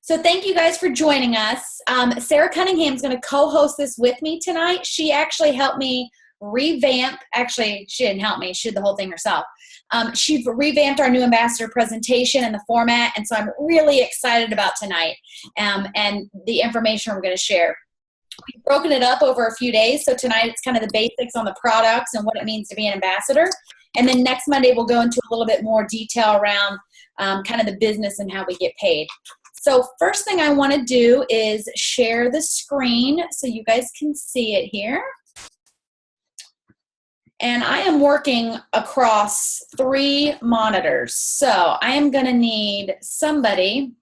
So thank you guys for joining us. Sarah Cunningham is going to co-host this with me tonight. She actually helped me revamp. Actually, she didn't help me. She did the whole thing herself. She revamped our new ambassador presentation and the format, and so I'm really excited about tonight and the information we're going to share. We've broken it up over a few days, so tonight it's kind of the basics on the products and what it means to be an ambassador. And then next Monday we'll go into a little bit more detail around kind of the business and how we get paid. So first thing I want to do is share the screen so you guys can see it here. And I am working across 3 monitors. So I am going to need somebody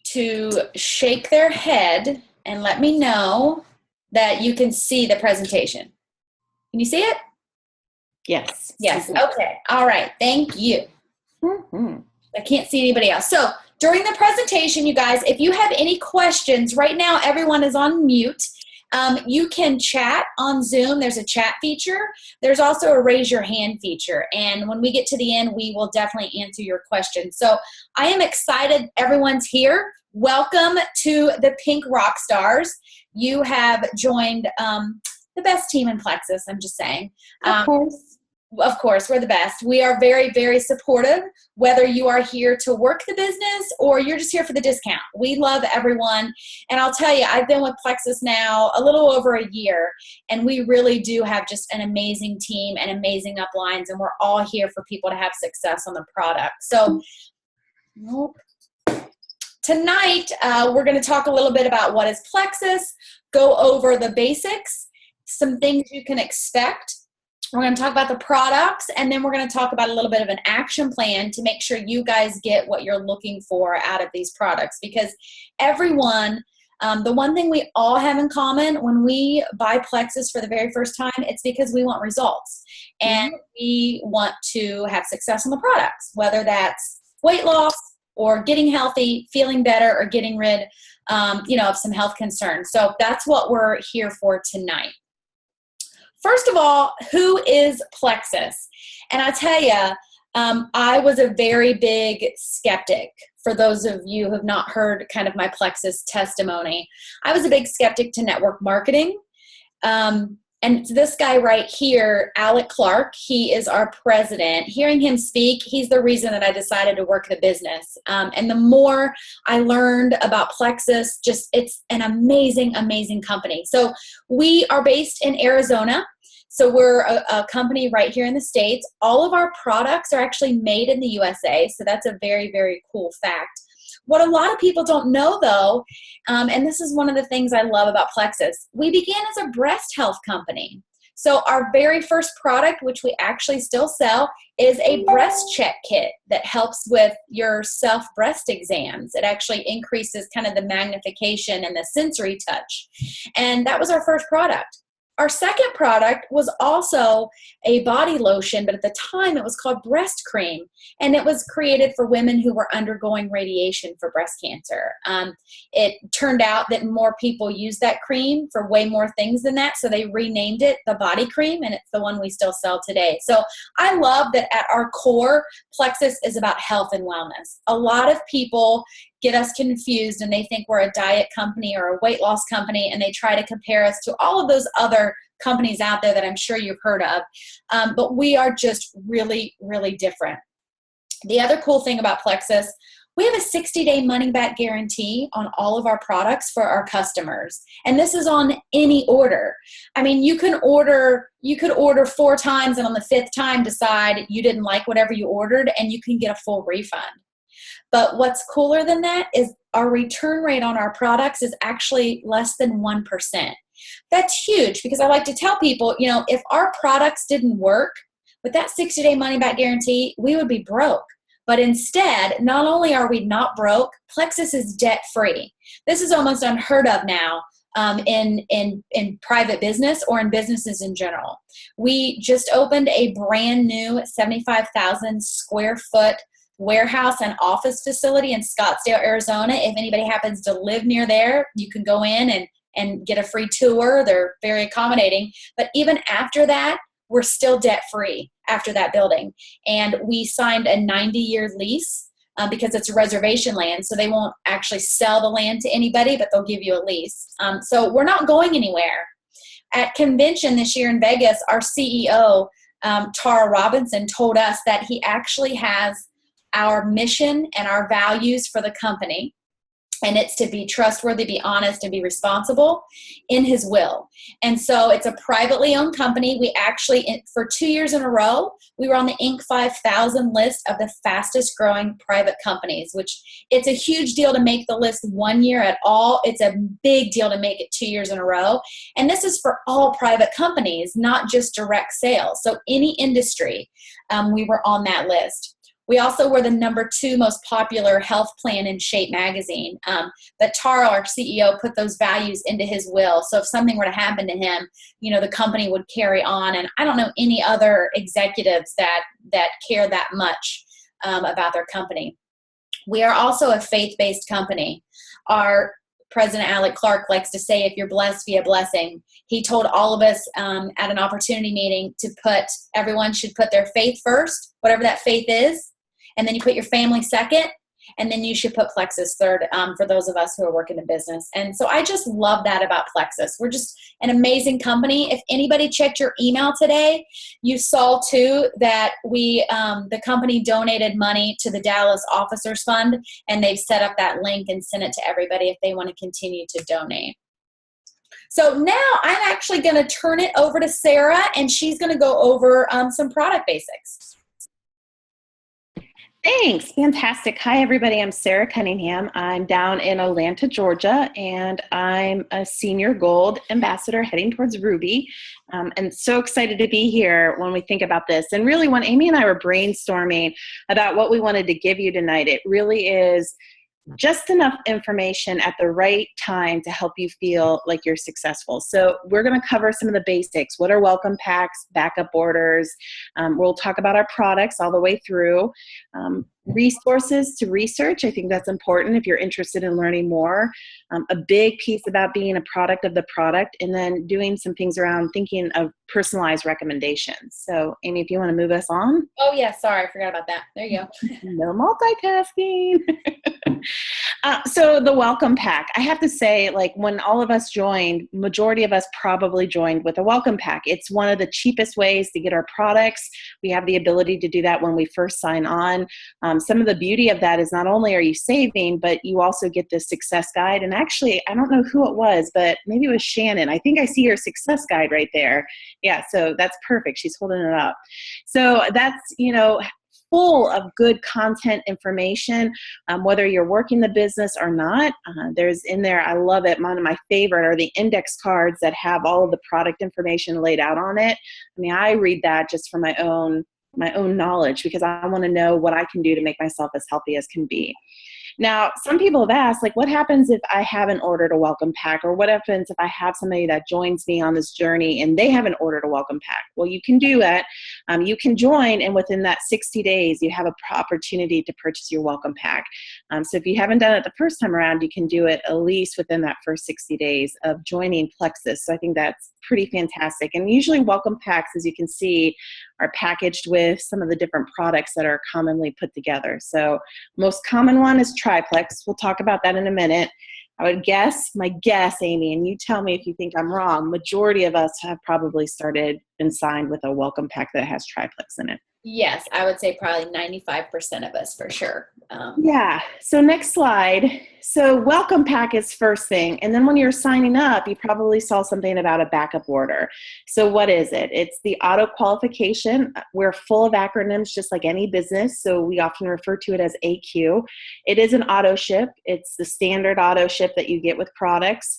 to shake their head and let me know that you can see the presentation. Can you see it? Yes. Yes. Okay. All right. Thank you. Mm-hmm. I can't see anybody else. So during the presentation, you guys, if you have any questions, right now everyone is on mute. You can chat on Zoom. There's a chat feature. There's also a raise your hand feature. And when we get to the end, we will definitely answer your questions. So I am excited everyone's here. Welcome to the Pink Rock Stars. You have joined the best team in PLEXUS, I'm just saying. Of course, we're the best. We are very, very supportive, whether you are here to work the business or you're just here for the discount. We love everyone. And I'll tell you, I've been with PLEXUS now a little over a year, and we really do have just an amazing team and amazing uplines, and we're all here for people to have success on the product. So tonight, we're going to talk a little bit about what is PLEXUS, go over the basics, some things you can expect. We're going to talk about the products, and then we're going to talk about a little bit of an action plan to make sure you guys get what you're looking for out of these products. Because everyone, the one thing we all have in common when we buy PLEXUS for the very first time, it's because we want results. And we want to have success on the products, whether that's weight loss or getting healthy, feeling better, or getting rid of some health concerns. So that's what we're here for tonight. First of all, who is PLEXUS? And I tell you, I was a very big skeptic. For those of you who have not heard kind of my PLEXUS testimony, I was a big skeptic to network marketing. And this guy right here, Alec Clark, he is our president. Hearing him speak, he's the reason that I decided to work the business. And the more I learned about PLEXUS, it's an amazing, amazing company. So we are based in Arizona. So we're a company right here in the States. All of our products are actually made in the USA. So that's a very, very cool fact. What a lot of people don't know, though, and this is one of the things I love about PLEXUS, we began as a breast health company. So our very first product, which we actually still sell, is a breast check kit that helps with your self-breast exams. It actually increases kind of the magnification and the sensory touch. And that was our first product. Our second product was also a body lotion, but at the time it was called breast cream, and it was created for women who were undergoing radiation for breast cancer. It turned out that more people use that cream for way more things than that, so they renamed it the body cream, and it's the one we still sell today. So I love that at our core, PLEXUS is about health and wellness. A lot of people get us confused and they think we're a diet company or a weight loss company, and they try to compare us to all of those other companies out there that I'm sure you've heard of. But we are just really, really different. The other cool thing about PLEXUS, we have a 60-day money-back guarantee on all of our products for our customers. And this is on any order. I mean, you could order 4 times and on the 5th time decide you didn't like whatever you ordered, and you can get a full refund. But what's cooler than that is our return rate on our products is actually less than 1%. That's huge, because I like to tell people, if our products didn't work with that 60-day money-back guarantee, we would be broke. But instead, not only are we not broke, PLEXUS is debt-free. This is almost unheard of now in private business or in businesses in general. We just opened a brand new 75,000 square foot warehouse and office facility in Scottsdale, Arizona. If anybody happens to live near there, you can go in and get a free tour. They're very accommodating. But even after that, we're still debt-free after that building. And we signed a 90-year lease because it's a reservation land, so they won't actually sell the land to anybody, but they'll give you a lease. So we're not going anywhere. At convention this year in Vegas, our CEO, Tara Robinson, told us that he actually has our mission and our values for the company, and it's to be trustworthy, be honest, and be responsible in his will. And so it's a privately owned company. We actually, for 2 years in a row, we were on the Inc. 5000 list of the fastest growing private companies, which it's a huge deal to make the list 1 year at all. It's a big deal to make it 2 years in a row. And this is for all private companies, not just direct sales. So any industry, we were on that list. We also were the #2 most popular health plan in Shape magazine. But Tara, our CEO, put those values into his will. So if something were to happen to him, the company would carry on. And I don't know any other executives that care that much about their company. We are also a faith-based company. Our President Alec Clark likes to say, if you're blessed, be a blessing. He told all of us at an opportunity meeting everyone should put their faith first, whatever that faith is. And then you put your family second, and then you should put PLEXUS third for those of us who are working in business. And so I just love that about PLEXUS. We're just an amazing company. If anybody checked your email today, you saw too that the company donated money to the Dallas Officers Fund, and they've set up that link and sent it to everybody if they want to continue to donate. So now I'm actually going to turn it over to Sarah, and she's going to go over some product basics. Thanks. Fantastic. Hi, everybody. I'm Sarah Cunningham. I'm down in Atlanta, Georgia, and I'm a senior gold ambassador heading towards Ruby. And so excited to be here when we think about this. And really, when Amy and I were brainstorming about what we wanted to give you tonight, it really is just enough information at the right time to help you feel like you're successful. So we're going to cover some of the basics. What are welcome packs, backup orders? We'll talk about our products all the way through. Resources to research. I think that's important if you're interested in learning more. A big piece about being a product of the product, and then doing some things around thinking of personalized recommendations. So Amy, if you want to move us on. Oh yeah, sorry, I forgot about that. There you go. No multitasking. So the welcome pack, I have to say, like when all of us joined, majority of us probably joined with a welcome pack. It's one of the cheapest ways to get our products. We have the ability to do that when we first sign on. Some of the beauty of that is not only are you saving, but you also get the success guide. And actually, I don't know who it was, but maybe it was Shannon. I think I see your success guide right there. Yeah, so that's perfect. She's holding it up. So that's, full of good content information, whether you're working the business or not. There's in there, I love it. One of my favorite are the index cards that have all of the product information laid out on it. I mean, I read that just for my own knowledge, because I want to know what I can do to make myself as healthy as can be. Now, some people have asked, like, what happens if I haven't ordered a welcome pack? Or what happens if I have somebody that joins me on this journey and they haven't ordered a welcome pack? Well, you can do that. You can join, and within that 60 days, you have an opportunity to purchase your welcome pack. So if you haven't done it the first time around, you can do it at least within that first 60 days of joining PLEXUS. So I think that's pretty fantastic. And usually welcome packs, as you can see, are packaged with some of the different products that are commonly put together. So most common one is triplex. We'll talk about that in a minute. I would guess, my guess, Amy, and you tell me if you think I'm wrong, majority of us have probably started and signed with a welcome pack that has triplex in it. Yes, I would say probably 95% of us for sure. Yeah. So next slide. So welcome pack is first thing. And then when you're signing up, you probably saw something about a backup order. So what is it? It's the auto qualification. We're full of acronyms, just like any business. So we often refer to it as AQ. It is an auto ship. It's the standard auto ship that you get with products.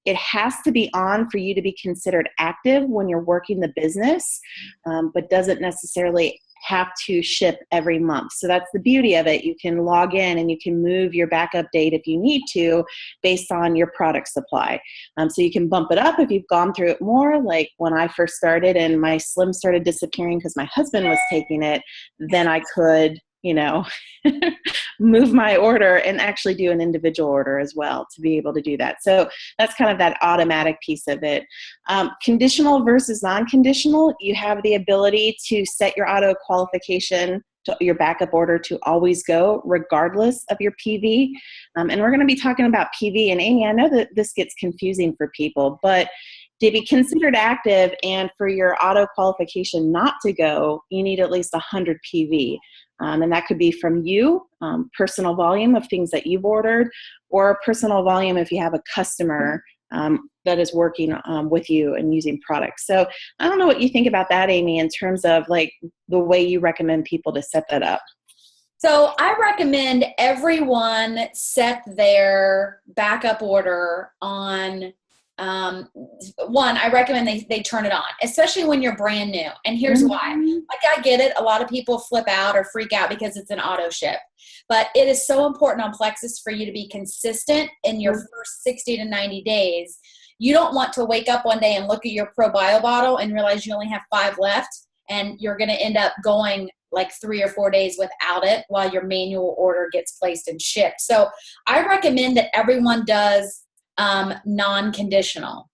It has to be on for you to be considered active when you're working the business, but doesn't necessarily have to ship every month. So that's the beauty of it. You can log in and you can move your backup date if you need to based on your product supply. So you can bump it up if you've gone through it more. Like when I first started and my Slim started disappearing because my husband was taking it, then I could, move my order and actually do an individual order as well to be able to do that. So that's kind of that automatic piece of it. Conditional versus non-conditional, you have the ability to set your auto qualification your backup order to always go regardless of your PV. And we're going to be talking about PV. And Amy, I know that this gets confusing for people, but to be considered active and for your auto qualification not to go, you need at least 100 PV. And that could be from you, personal volume of things that you've ordered, or personal volume if you have a customer that is working with you and using products. So I don't know what you think about that, Amy, in terms of like the way you recommend people to set that up. So I recommend everyone set their backup order on, one, I recommend they turn it on, especially when you're brand new. And here's why. Like, I get it. A lot of people flip out or freak out because it's an auto ship. But it is so important on PLEXUS for you to be consistent in your first 60 to 90 days. You don't want to wake up one day and look at your ProBio bottle and realize you only have 5 left, and you're going to end up going like 3 or 4 days without it while your manual order gets placed and shipped. So I recommend that everyone does non-conditional.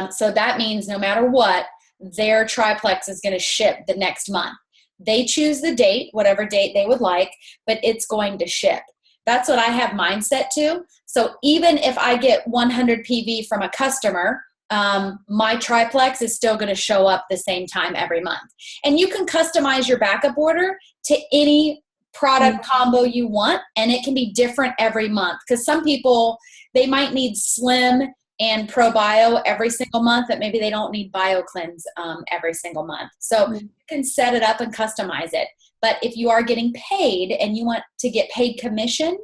So that means no matter what, their triplex is going to ship the next month. They choose the date, whatever date they would like, but it's going to ship. That's what I have mine set to. So even if I get 100 PV from a customer, my triplex is still going to show up the same time every month. And you can customize your backup order to any product combo you want, and it can be different every month, because some people, they might need Slim and ProBio every single month, but maybe they don't need BioCleanse every single month. So you can set it up and customize it. But if you are getting paid and you want to get paid commission,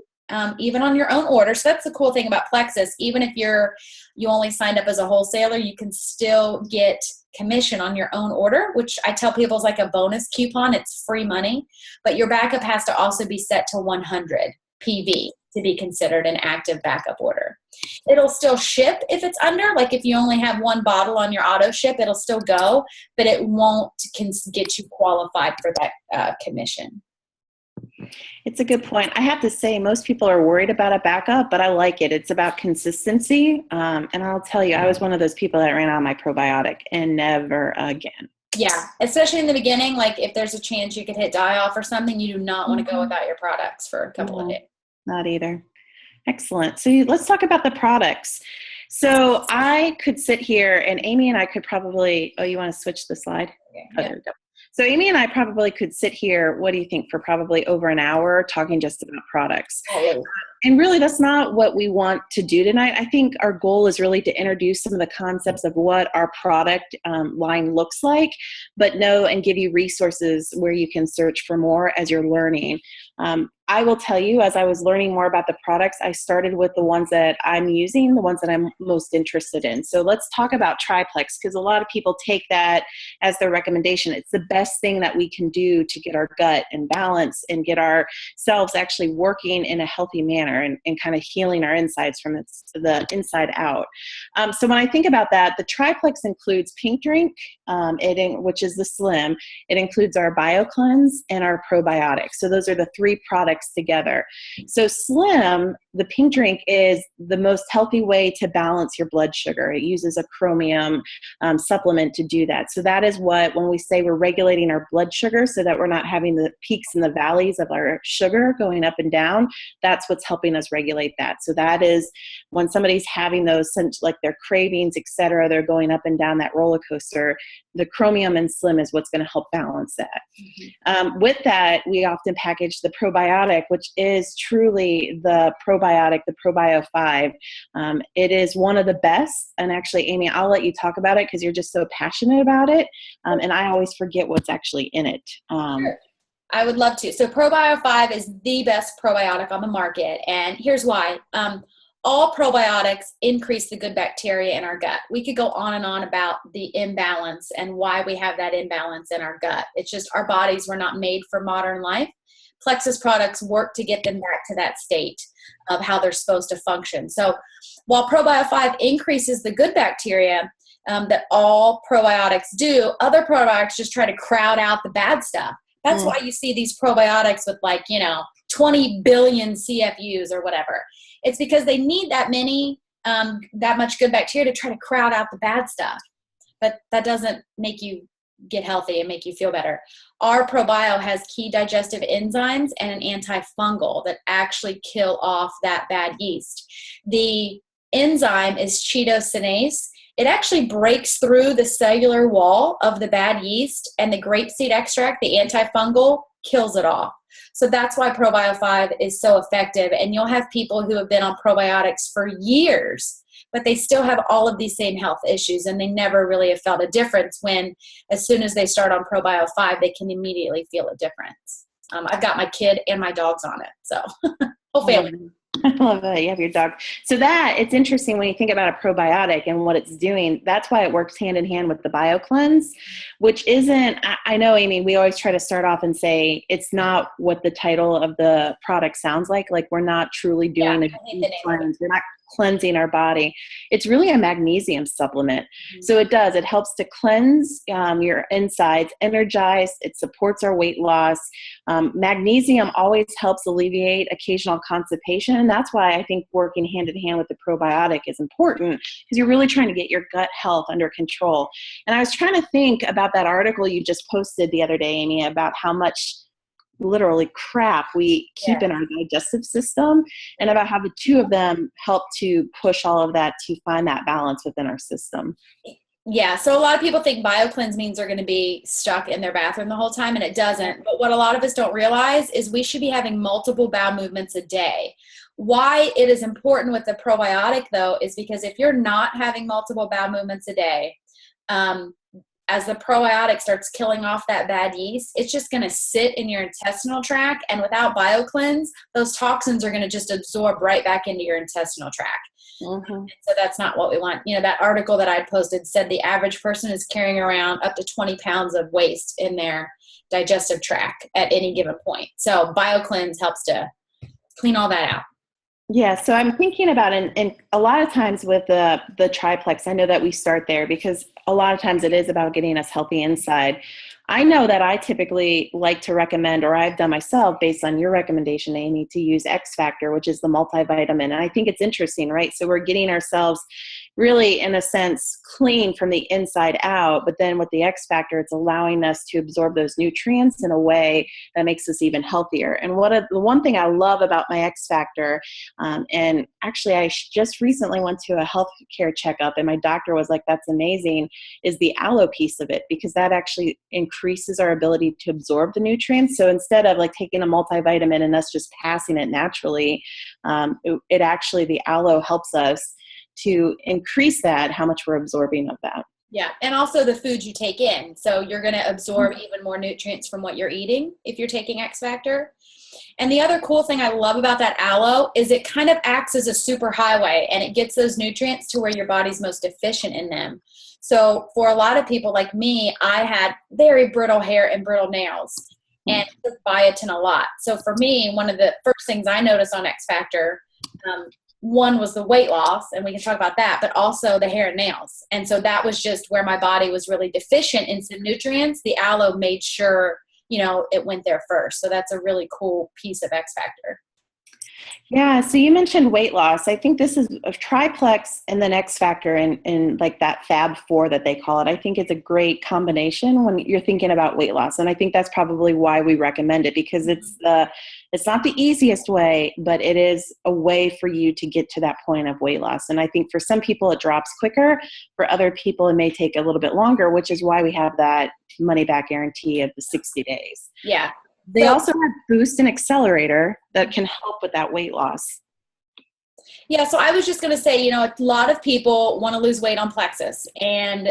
even on your own order, so that's the cool thing about PLEXUS. Even if you only signed up as a wholesaler, you can still get commission on your own order, which I tell people is like a bonus coupon. It's free money, but your backup has to also be set to 100 PV to be considered an active backup order. It'll still ship if it's under, like if you only have 1 bottle on your auto ship, it'll still go, but it won't get you qualified for that commission. It's a good point. I have to say, most people are worried about a backup, but I like it. It's about consistency. And I'll tell you, I was one of those people that ran out of my probiotic and never again. Yeah, especially in the beginning, like if there's a chance you could hit die off or something, you do not want to go without your products for a couple of days. Not either. Excellent. So let's talk about the products. So I could sit here and Amy and I could probably, you want to switch the slide? Okay, oh, there we go. So Amy and I probably could sit here, what do you think, for probably over an hour talking just about products. And really, that's not what we want to do tonight. I think our goal is really to introduce some of the concepts of what our product line looks like, but know and give you resources where you can search for more as you're learning. I will tell you, as I was learning more about the products, I started with the ones that I'm using, the ones that I'm most interested in. So let's talk about triplex, because a lot of people take that as their recommendation. It's the best thing that we can do to get our gut in balance and get ourselves actually working in a healthy manner and kind of healing our insides from the inside out. So when I think about that, the triplex includes Pink Drink, which is the Slim. It includes our BioCleanse and our probiotics. So those are the 3 products together. So Slim, the Pink Drink, is the most healthy way to balance your blood sugar. It uses a chromium supplement to do that. So that is what, when we say we're regulating our blood sugar so that we're not having the peaks and the valleys of our sugar going up and down, that's what's helping us regulate that. So that is when somebody's having those, like their cravings, etc., they're going up and down that roller coaster, the chromium and Slim is what's going to help balance that. With that, we often package the probiotic, which is truly the probiotic, the ProBio 5. It is one of the best. And actually, Amy, I'll let you talk about it because you're just so passionate about it. And I always forget what's actually in it. Sure. I would love to. So ProBio 5 is the best probiotic on the market. And here's why. All probiotics increase the good bacteria in our gut. We could go on and on about the imbalance and why we have that imbalance in our gut. It's just our bodies were not made for modern life. PLEXUS products work to get them back to that state of how they're supposed to function. So while ProBio 5 increases the good bacteria that all probiotics do, other probiotics just try to crowd out the bad stuff. That's why you see these probiotics with 20 billion CFUs or whatever. It's because they need that much good bacteria to try to crowd out the bad stuff. But that doesn't make you get healthy and make you feel better. Our ProBio has key digestive enzymes and an antifungal that actually kill off that bad yeast. The enzyme is chitosanase. It actually breaks through the cellular wall of the bad yeast, and the grapeseed extract, the antifungal, kills it off. So that's why ProBio 5 is so effective. And you'll have people who have been on probiotics for years, but they still have all of these same health issues, and they never really have felt a difference when, as soon as they start on ProBio 5, they can immediately feel a difference. I've got my kid and my dogs on it, so whole family. I love that you have your dog. So it's interesting when you think about a probiotic and what it's doing. That's why it works hand in hand with the BioCleanse, which isn't, I know, Amy, we always try to start off and say it's not what the title of the product sounds like. Like, we're not truly doing a deep cleanse. We're not cleansing our body. It's really a magnesium supplement. Mm-hmm. So it helps to cleanse your insides, energize, it supports our weight loss. Magnesium always helps alleviate occasional constipation. And that's why I think working hand in hand with the probiotic is important, because you're really trying to get your gut health under control. And I was trying to think about that article you just posted the other day, Amy, about how much literally crap we keep in our digestive system, and about how the two of them help to push all of that to find that balance within our system. Yeah, so a lot of people think BioCleanse means they're going to be stuck in their bathroom the whole time, and it doesn't. But what a lot of us don't realize is we should be having multiple bowel movements a day. Why it is important with the probiotic, though, is because if you're not having multiple bowel movements a day, as the probiotic starts killing off that bad yeast, it's just going to sit in your intestinal tract. And without BioCleanse, those toxins are going to just absorb right back into your intestinal tract. Mm-hmm. So that's not what we want. You know, that article that I posted said the average person is carrying around up to 20 pounds of waste in their digestive tract at any given point. So BioCleanse helps to clean all that out. Yeah, so I'm thinking about, and a lot of times with the triplex, I know that we start there because a lot of times it is about getting us healthy inside. I know that I typically like to recommend, or I've done myself based on your recommendation, Amy, to use X Factor, which is the multivitamin. And I think it's interesting, right? So we're getting ourselves really, in a sense, clean from the inside out. But then with the X Factor, it's allowing us to absorb those nutrients in a way that makes us even healthier. And the one thing I love about my X Factor, and actually I just recently went to a healthcare checkup, and my doctor was like, that's amazing, is the aloe piece of it, because that actually increases our ability to absorb the nutrients. So instead of like taking a multivitamin and us just passing it naturally, it actually, the aloe helps us to increase that, how much we're absorbing of that. Yeah, and also the foods you take in. So you're going to absorb even more nutrients from what you're eating if you're taking X Factor. And the other cool thing I love about that aloe is it kind of acts as a super highway, and it gets those nutrients to where your body's most efficient in them. So for a lot of people like me, I had very brittle hair and brittle nails, and took biotin a lot. So for me, one of the first things I noticed on X Factor, one was the weight loss, and we can talk about that, but also the hair and nails. And so that was just where my body was really deficient in some nutrients. The aloe made sure, it went there first. So that's a really cool piece of X Factor. Yeah. So you mentioned weight loss. I think this is a triplex and then X Factor in like that Fab 4 that they call it. I think it's a great combination when you're thinking about weight loss. And I think that's probably why we recommend it, because it's not the easiest way, but it is a way for you to get to that point of weight loss. And I think for some people it drops quicker. For other people, it may take a little bit longer, which is why we have that money back guarantee of the 60 days. Yeah. They also have Boost and Accelerator that can help with that weight loss. Yeah, so I was just going to say, a lot of people want to lose weight on PLEXUS, and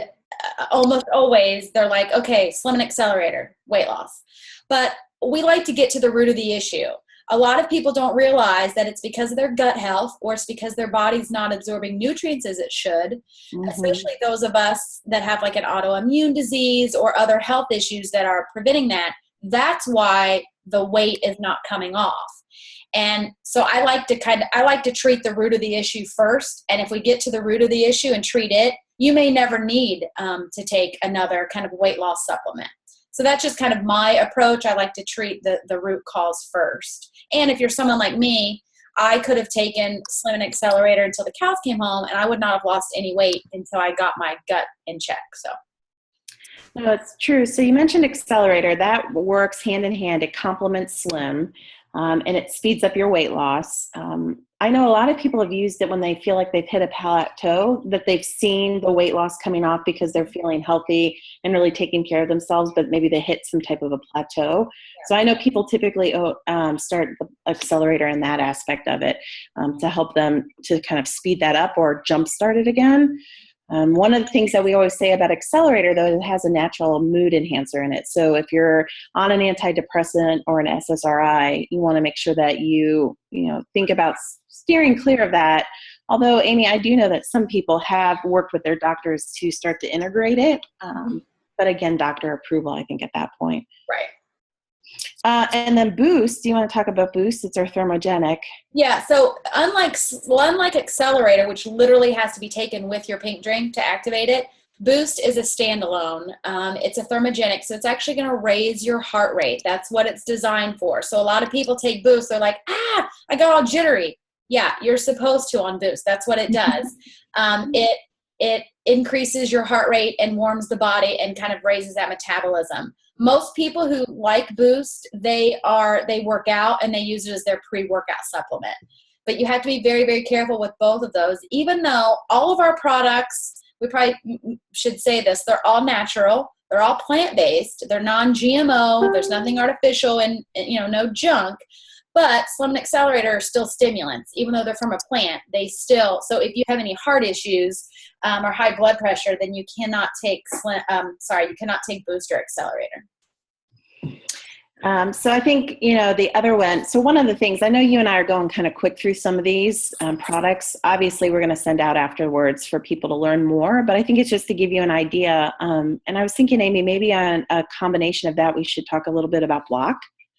almost always they're like, okay, Slim and Accelerator, weight loss. But we like to get to the root of the issue. A lot of people don't realize that it's because of their gut health, or it's because their body's not absorbing nutrients as it should, especially those of us that have like an autoimmune disease or other health issues that are preventing that. That's why the weight is not coming off. And so I like to treat the root of the issue first. And if we get to the root of the issue and treat it, you may never need to take another kind of weight loss supplement. So that's just kind of my approach. I like to treat the root cause first. And if you're someone like me, I could have taken Slim and Accelerator until the cows came home, and I would not have lost any weight until I got my gut in check. So. No, it's true. So you mentioned accelerator. That works hand in hand. It complements Slim, and it speeds up your weight loss. I know a lot of people have used it when they feel like they've hit a plateau, that they've seen the weight loss coming off because they're feeling healthy and really taking care of themselves, but maybe they hit some type of a plateau. So I know people typically start the accelerator in that aspect of it to help them to kind of speed that up or jumpstart it again. One of the things that we always say about accelerator, though, it has a natural mood enhancer in it. So if you're on an antidepressant or an SSRI, you want to make sure that you think about steering clear of that. Although, Amy, I do know that some people have worked with their doctors to start to integrate it. But again, doctor approval, I think, at that point. Right. And then Boost, do you want to talk about Boost? It's our thermogenic. Yeah, so unlike Accelerator, which literally has to be taken with your pink drink to activate it, Boost is a standalone. It's a thermogenic, so it's actually going to raise your heart rate. That's what it's designed for. So a lot of people take Boost, they're like, I got all jittery. Yeah, you're supposed to on Boost. That's what it does. It increases your heart rate and warms the body and kind of raises that metabolism. Most people who like Boost, they work out and they use it as their pre-workout supplement. But you have to be very, very careful with both of those. Even though all of our products, we probably should say this, they're all natural, they're all plant-based, they're non-GMO, there's nothing artificial and no junk. But Slim and Accelerator are still stimulants, even though they're from a plant. So if you have any heart issues or high blood pressure, then you cannot take Boost or Accelerator. So I think, the other one, so one of the things, I know you and I are going kind of quick through some of these products. Obviously, we're going to send out afterwards for people to learn more, but I think it's just to give you an idea. And I was thinking, Amy, maybe on a combination of that, we should talk a little bit about Block.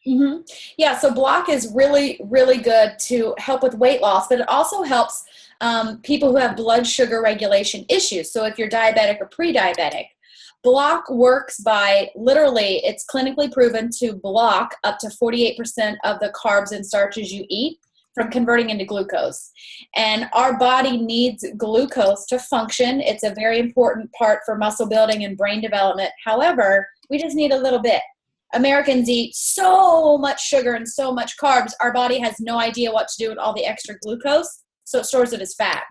Mm-hmm. Yeah, so Block is really, really good to help with weight loss, but it also helps people who have blood sugar regulation issues. So if you're diabetic or pre-diabetic, Block works by it's clinically proven to block up to 48% of the carbs and starches you eat from converting into glucose. And our body needs glucose to function. It's a very important part for muscle building and brain development. However, we just need a little bit. Americans eat so much sugar and so much carbs, our body has no idea what to do with all the extra glucose, so it stores it as fat.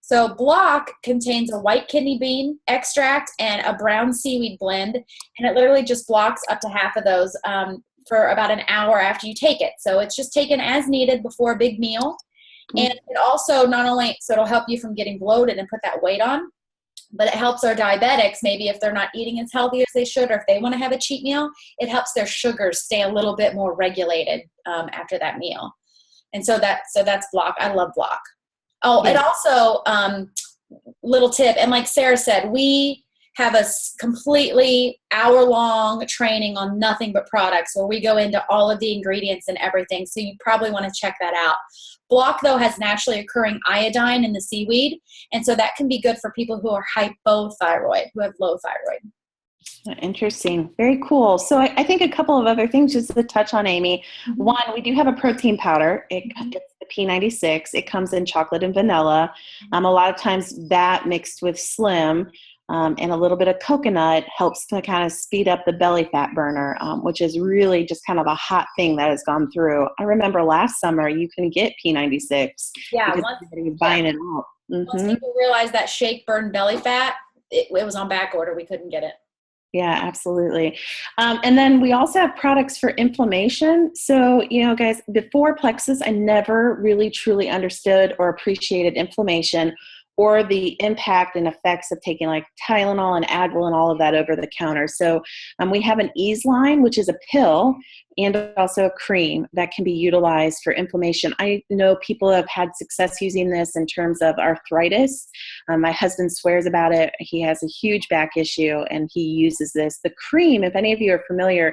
So Block contains a white kidney bean extract and a brown seaweed blend, and it literally just blocks up to half of those for about an hour after you take it. So it's just taken as needed before a big meal. And it also it'll help you from getting bloated and put that weight on, but it helps our diabetics, maybe if they're not eating as healthy as they should, or if they want to have a cheat meal, it helps their sugars stay a little bit more regulated after that meal. And so that's Block. I love Block. Oh, yeah. It also, little tip, and like Sarah said, we have a completely hour-long training on nothing but products where we go into all of the ingredients and everything, so you probably want to check that out. Block, though, has naturally occurring iodine in the seaweed, and so that can be good for people who are hypothyroid, who have low thyroid. Interesting. Very cool. So I think a couple of other things just to touch on, Amy. Mm-hmm. One, we do have a protein powder. It's the P96. It comes in chocolate and vanilla. A lot of times that mixed with Slim and a little bit of coconut helps to kind of speed up the belly fat burner, which is really just kind of a hot thing that has gone through. I remember last summer you can get P96. Yeah, because everybody was buying it out. Mm-hmm. Once people realized that shake burned belly fat, it was on back order. We couldn't get it. Yeah, absolutely. And then we also have products for inflammation. So, guys, before PLEXUS, I never really truly understood or appreciated inflammation or the impact and effects of taking like Tylenol and Advil and all of that over the counter. So we have an Ease line, which is a pill, and also a cream that can be utilized for inflammation. I know people have had success using this in terms of arthritis. My husband swears about it. He has a huge back issue and he uses this. The cream, if any of you are familiar,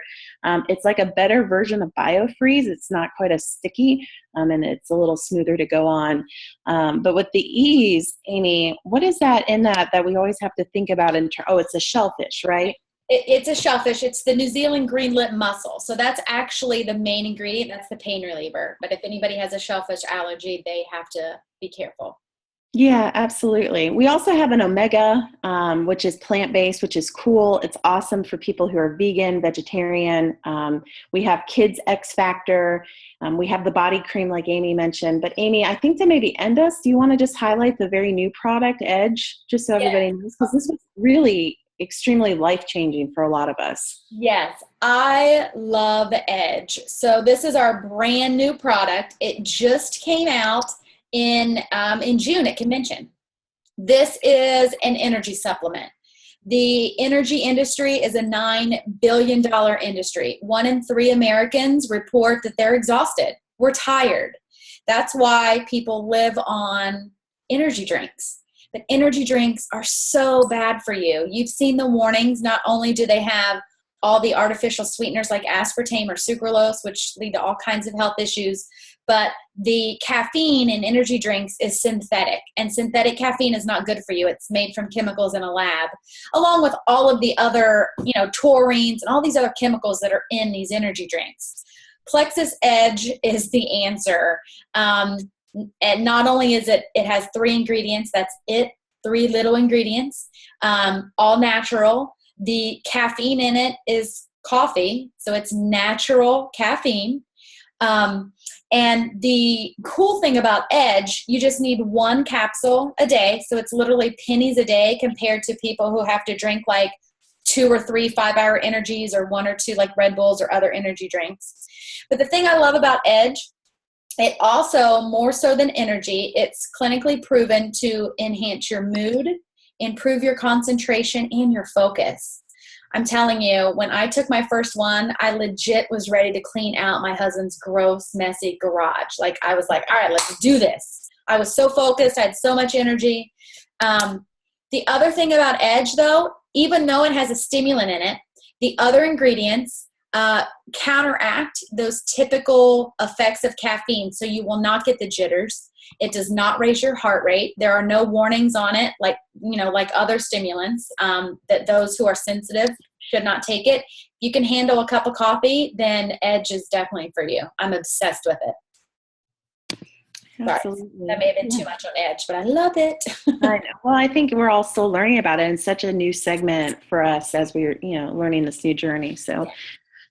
it's like a better version of BioFreeze. It's not quite as sticky and it's a little smoother to go on. But with the Ease, Amy, what is that in that we always have to think about it's a shellfish, right? It's a shellfish. It's the New Zealand green lip mussel. So that's actually the main ingredient. That's the pain reliever. But if anybody has a shellfish allergy, they have to be careful. Yeah, absolutely. We also have an omega, which is plant-based, which is cool. It's awesome for people who are vegan, vegetarian. We have Kids X Factor. We have the body cream, like Amy mentioned. But Amy, I think to maybe end us, do you want to just highlight the very new product, Edge, just so everybody knows? Because this was really extremely life-changing for a lot of us. Yes, I love Edge. So this is our brand new product. It just came out in June at convention. This is an energy supplement. The energy industry is a $9 billion industry. 1 in 3 Americans report that they're exhausted. We're tired. That's why people live on energy drinks. But energy drinks are so bad for you. You've seen the warnings. Not only do they have all the artificial sweeteners like aspartame or sucralose, which lead to all kinds of health issues, but the caffeine in energy drinks is synthetic, and synthetic caffeine is not good for you. It's made from chemicals in a lab, along with all of the other, taurines and all these other chemicals that are in these energy drinks. PLEXUS Edge is the answer. And not only is it has 3 ingredients, that's it, 3 little ingredients, all natural. The caffeine in it is coffee, so it's natural caffeine. And the cool thing about Edge, you just need 1 capsule a day. So it's literally pennies a day compared to people who have to drink like 2 or 3 5-hour energies or 1 or 2 like Red Bulls or other energy drinks. But the thing I love about Edge, it also, more so than energy, it's clinically proven to enhance your mood, improve your concentration, and your focus. I'm telling you, when I took my first one, I legit was ready to clean out my husband's gross, messy garage. Like, I was like, all right, let's do this. I was so focused. I had so much energy. The other thing about Edge, though, even though it has a stimulant in it, the other ingredients counteract those typical effects of caffeine. So you will not get the jitters. It does not raise your heart rate. There are no warnings on it, like other stimulants, that those who are sensitive should not take it. If you can handle a cup of coffee, then Edge is definitely for you. I'm obsessed with it. Absolutely. Sorry, that may have been too much on Edge, but I love it. I know. Well, I think we're all still learning about it. It's such a new segment for us as we're, learning this new journey. So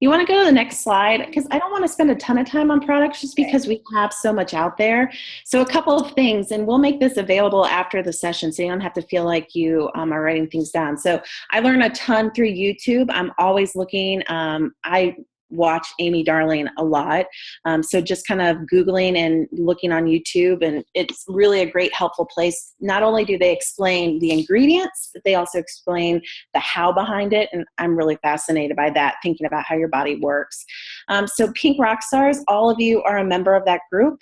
you want to go to the next slide, because I don't want to spend a ton of time on products just because we have so much out there. So a couple of things, and we'll make this available after the session so you don't have to feel like you are writing things down. So I learn a ton through YouTube. I'm always looking. I watch Amy Darling a lot. So just kind of Googling and looking on YouTube, and it's really a great helpful place. Not only do they explain the ingredients, but they also explain the how behind it. And I'm really fascinated by that, thinking about how your body works. So Pink Rockstars, all of you are a member of that group.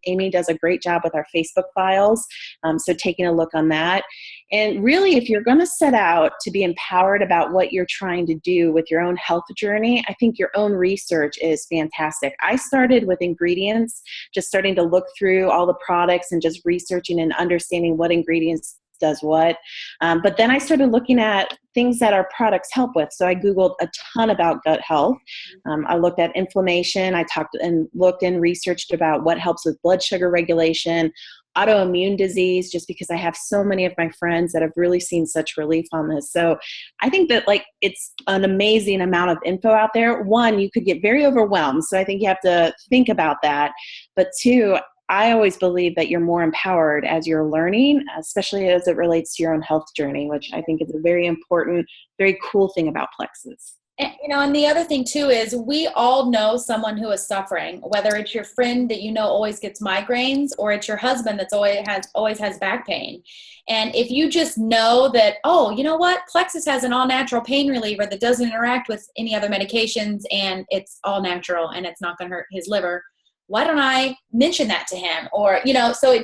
Amy does a great job with our Facebook files. So taking a look on that. And really, if you're going to set out to be empowered about what you're trying to do with your own health journey, I think your own research is fantastic. I started with ingredients, just starting to look through all the products and just researching and understanding what ingredients does what. But then I started looking at things that our products help with. So I Googled a ton about gut health. I looked at inflammation. I talked and looked and researched about what helps with blood sugar regulation, autoimmune disease, just because I have so many of my friends that have really seen such relief on this. So I think that it's an amazing amount of info out there. 1, you could get very overwhelmed. So I think you have to think about that. But 2, I always believe that you're more empowered as you're learning, especially as it relates to your own health journey, which I think is a very important, very cool thing about PLEXUS. And the other thing too is we all know someone who is suffering, whether it's your friend that always gets migraines, or it's your husband that's always has back pain. And if you just know that, oh, you know what, PLEXUS has an all-natural pain reliever that doesn't interact with any other medications, and it's all natural and it's not going to hurt his liver, why don't I mention that to him? Or, so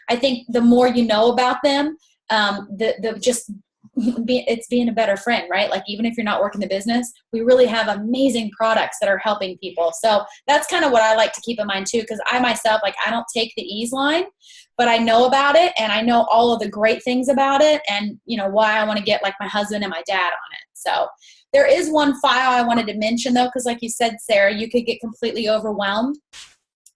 I think the more you know about them, it's being a better friend, right? Like, even if you're not working the business, we really have amazing products that are helping people. So that's kind of what I like to keep in mind too, because I myself, I don't take the ease line, but I know about it and I know all of the great things about it, and why I want to get my husband and my dad on it. So there is one file I wanted to mention though, because like you said, Sarah, you could get completely overwhelmed.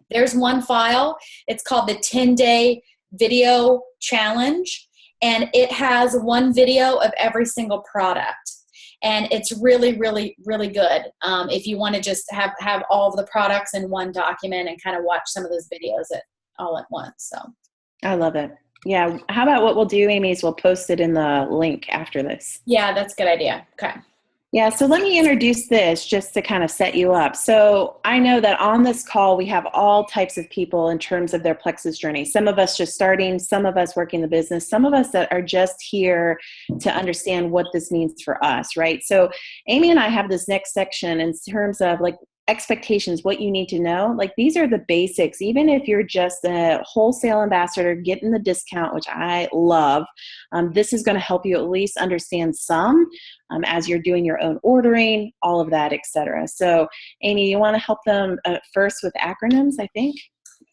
There's one file. It's called the 10-day video challenge, and it has one video of every single product. And it's really, really, really good if you want to just have all of the products in one document and kind of watch some of those videos all at once. So I love it. Yeah. How about what we'll do, Amy, is we'll post it in the link after this. Yeah, that's a good idea. Okay. Yeah, so let me introduce this just to kind of set you up. So I know that on this call, we have all types of people in terms of their Plexus journey. Some of us just starting, some of us working the business, some of us that are just here to understand what this means for us, right? So Amy and I have this next section in terms of like expectations, what you need to know. Like these are the basics. Even if you're just a wholesale ambassador getting the discount, which I love, this is going to help you at least understand some as you're doing your own ordering, all of that, etc. So Amy, you want to help them first with acronyms, I think?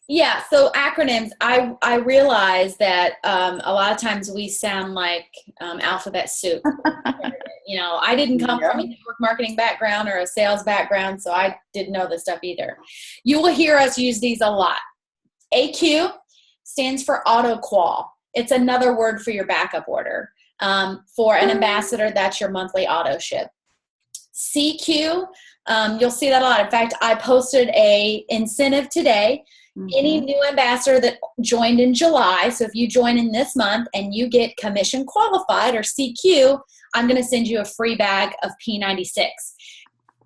Yeah, so acronyms, I realize that a lot of times we sound like alphabet soup. You know, I didn't come from a network marketing background or a sales background, so I didn't know this stuff either. You will hear us use these a lot. AQ stands for auto qual. It's another word for your backup order. For an ambassador, that's your monthly auto ship. CQ, you'll see that a lot. In fact, I posted a incentive today. Any new ambassador that joined in July, so if you join in this month and you get commission qualified or CQ, I'm going to send you a free bag of P96.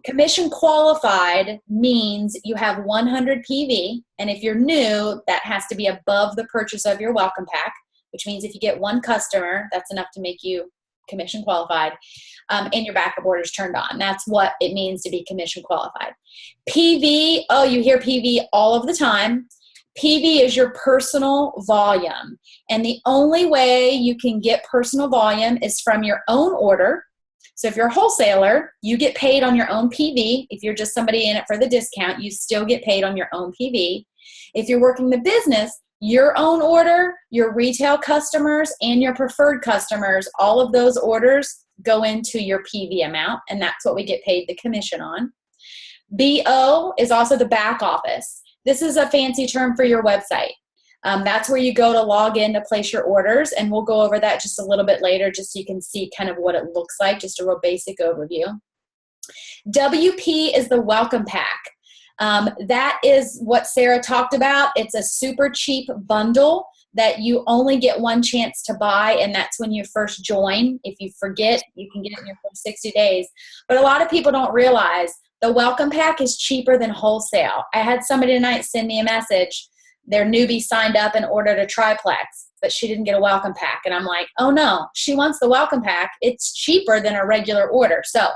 Commission qualified means you have 100 PV, and if you're new, that has to be above the purchase of your welcome pack, which means if you get one customer, that's enough to make you commission qualified, and your backup orders turned on. That's what it means to be commission qualified. PV, oh, you hear PV all of the time. PV is your personal volume, and the only way you can get personal volume is from your own order. So if you're a wholesaler, you get paid on your own PV. If you're just somebody in it for the discount, you still get paid on your own PV. If you're working the business, your own order, your retail customers, and your preferred customers, all of those orders go into your PV amount, and that's what we get paid the commission on. BO is also the back office. This is a fancy term for your website. That's where you go to log in to place your orders, and we'll go over that just a little bit later just so you can see kind of what it looks like, just a real basic overview. WP is the welcome pack. That is what Sarah talked about. It's a super cheap bundle that you only get one chance to buy, and that's when you first join. If you forget, you can get it in your first 60 days. But a lot of people don't realize the welcome pack is cheaper than wholesale. I had somebody tonight send me a message. Their newbie signed up and ordered a triplex, but she didn't get a welcome pack. And I'm like, oh no, she wants the welcome pack. It's cheaper than a regular order. So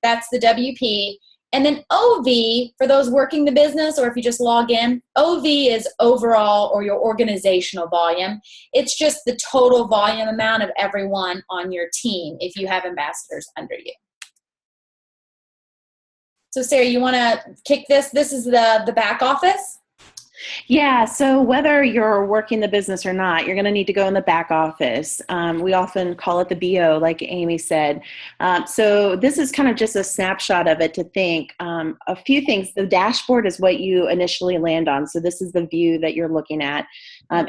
that's the WP. And then OV, for those working the business, or if you just log in, OV is overall or your organizational volume. It's just the total volume amount of everyone on your team if you have ambassadors under you. So Sarah, you want to kick this? This is the back office. Yeah, so whether you're working the business or not, you're going to need to go in the back office. We often call it the BO, like Amy said. So this is kind of just a snapshot of it to think. A few things. The dashboard is what you initially land on. So this is the view that you're looking at.